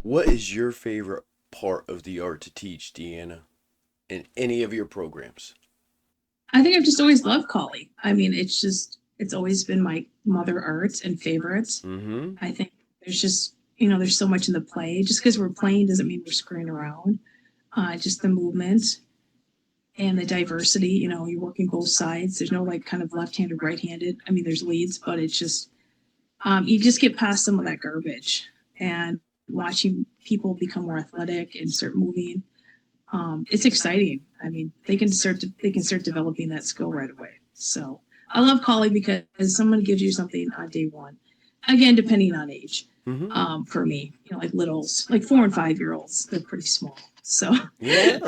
What is your favorite part of the art to teach, Deanna, in any of your programs? I think I've just always loved Collie. I mean, it's always been my mother art and favorites. Mm-hmm. I think there's just, there's so much in the play. Just because we're playing doesn't mean we're screwing around. Just the movement and the diversity, you're working both sides. There's no like kind of left-handed, right-handed. I mean, there's leads, but it's just, you just get past some of that garbage and watching people become more athletic and start moving. It's exciting. I mean, they can start developing that skill right away. So I love Collie because someone gives you something on day one. Again, depending on age. Mm-hmm. For me, like littles, like 4 and 5 year olds, they're pretty small. So Yeah.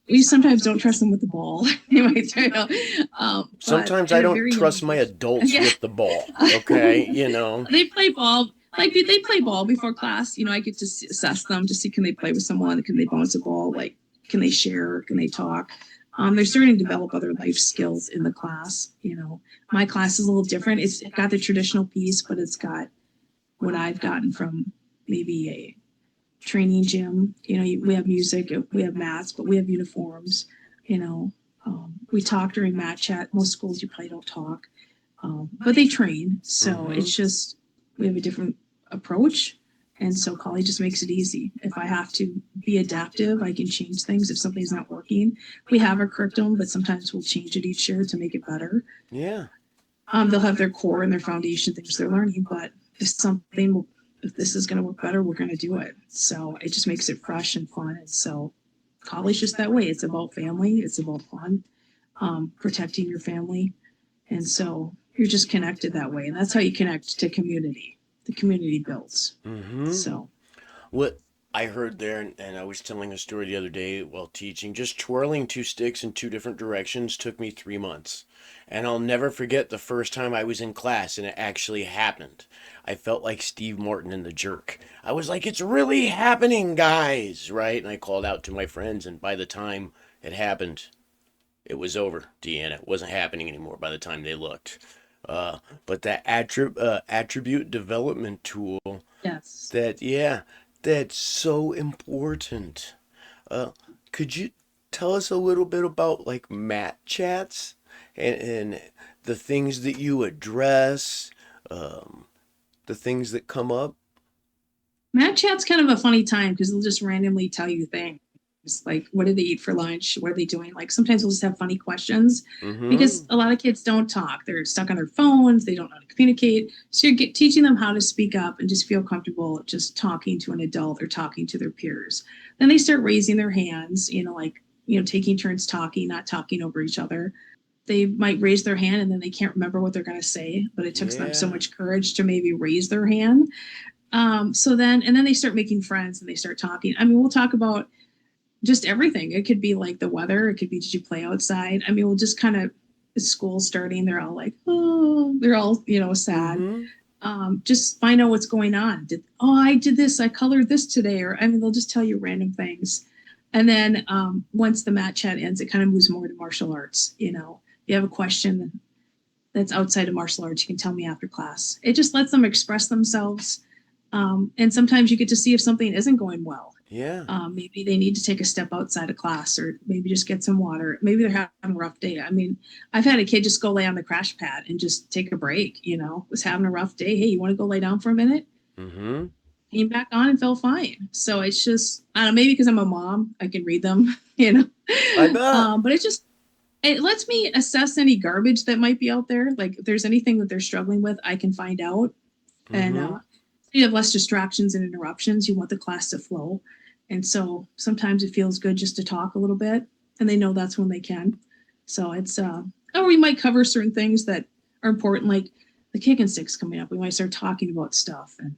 we sometimes don't trust them with the ball. They might throw it out. But Sometimes I at a don't very young trust my age, adults yeah, with the ball. Okay, you know. they play ball. Like they play ball before class. I get to assess them to see, can they play with someone, can they bounce a ball, like can they share, can they talk. They're starting to develop other life skills in the class. My class is a little different. It's got the traditional piece, but it's got what I've gotten from maybe a training gym. We have music, we have mats, but we have uniforms. We talk during mat chat. Most schools you probably don't talk, but they train. So Mm-hmm. it's just we have a different approach. And so Collie just makes it easy. If I have to be adaptive, I can change things if something's not working. We have our curriculum, but sometimes we'll change it each year to make it better. Yeah. They'll have their core and their foundation things they're learning, but if this is going to work better, we're going to do it. So it just makes it fresh and fun. And so Collie's just that way. It's about family. It's about fun, protecting your family. And so you're just connected that way. And that's how you connect to community. The community builds. Mm-hmm. So What I heard there, and I was telling a story the other day while teaching, just twirling two sticks in two different directions took me 3 months. And I'll never forget the first time I was in class and it actually happened. I felt like Steve Martin in The Jerk. I was like, it's really happening, guys, right? And I called out to my friends, and by the time it happened, it was over, Deanna. It wasn't happening anymore by the time they looked. But that attribute development tool, yes. yeah, that's so important. Uh, could you tell us a little bit about like mat chats and the things that you address, um, the things that come up? Matt chat's kind of a funny time because they'll just randomly tell you things like, what did they eat for lunch? What are they doing? Like sometimes we'll just have funny questions Mm-hmm. because a lot of kids don't talk. They're stuck on their phones. They don't know how to communicate. So you're teaching them how to speak up and just feel comfortable just talking to an adult or talking to their peers. Then they start raising their hands, taking turns talking, not talking over each other. They might raise their hand and then they can't remember what they're going to say, but it took them so Yeah. much courage to maybe raise their hand. And then they start making friends and they start talking. I mean, we'll talk about just everything. It could be like the weather. It could be, did you play outside? I mean, we'll just kind of, school starting, they're all like, oh, they're all, sad. Mm-hmm. Just find out what's going on. I did this, I colored this today. Or, I mean, they'll just tell you random things. And then once the mat chat ends, it kind of moves more to martial arts. If you have a question that's outside of martial arts, you can tell me after class. It just lets them express themselves. And sometimes you get to see if something isn't going well. Yeah. Maybe they need to take a step outside of class or maybe just get some water. Maybe they're having a rough day. I mean, I've had a kid just go lay on the crash pad and just take a break, was having a rough day. Hey, you want to go lay down for a minute? Mm-hmm. Came back on and felt fine. So it's just, I don't know, maybe because I'm a mom, I can read them, you know. I bet. But it lets me assess any garbage that might be out there. Like if there's anything that they're struggling with, I can find out. And Mm-hmm. you have less distractions and interruptions. You want the class to flow. And so sometimes it feels good just to talk a little bit and they know that's when they can. So it's, or we might cover certain things that are important, like the kick and sticks coming up. We might start talking about stuff and,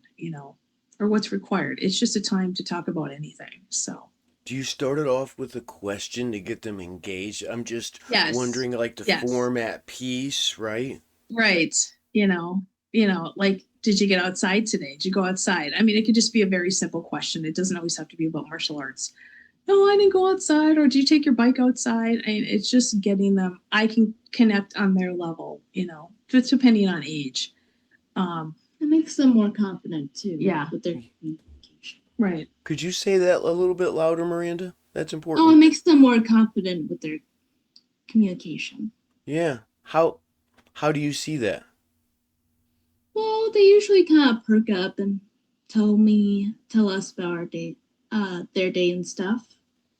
or what's required. It's just a time to talk about anything. So. Do you start it off with a question to get them engaged? I'm just Yes. wondering, like the Yes. format piece, right? Right. Like, did you get outside today? Did you go outside? I mean, it could just be a very simple question. It doesn't always have to be about martial arts. No, I didn't go outside. Or did you take your bike outside? I mean, it's just getting them. I can connect on their level, just depending on age. Um, It makes them more confident too. Yeah. With their communication. Right. Could you say that a little bit louder, Miranda? That's Oh, it important. makes them more confident with their communication. Yeah. How do you see that? Well, they usually kind of perk up and tell us about their day and stuff.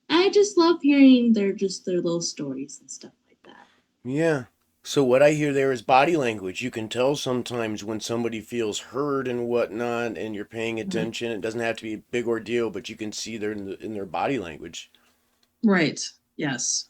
I just love hearing their little stories and stuff like that. Yeah. So what I hear there is body language. You can tell sometimes when somebody feels heard and whatnot, and you're paying Mhm. attention. It doesn't have to be a big ordeal, but you can see in their body language. Right. Yes.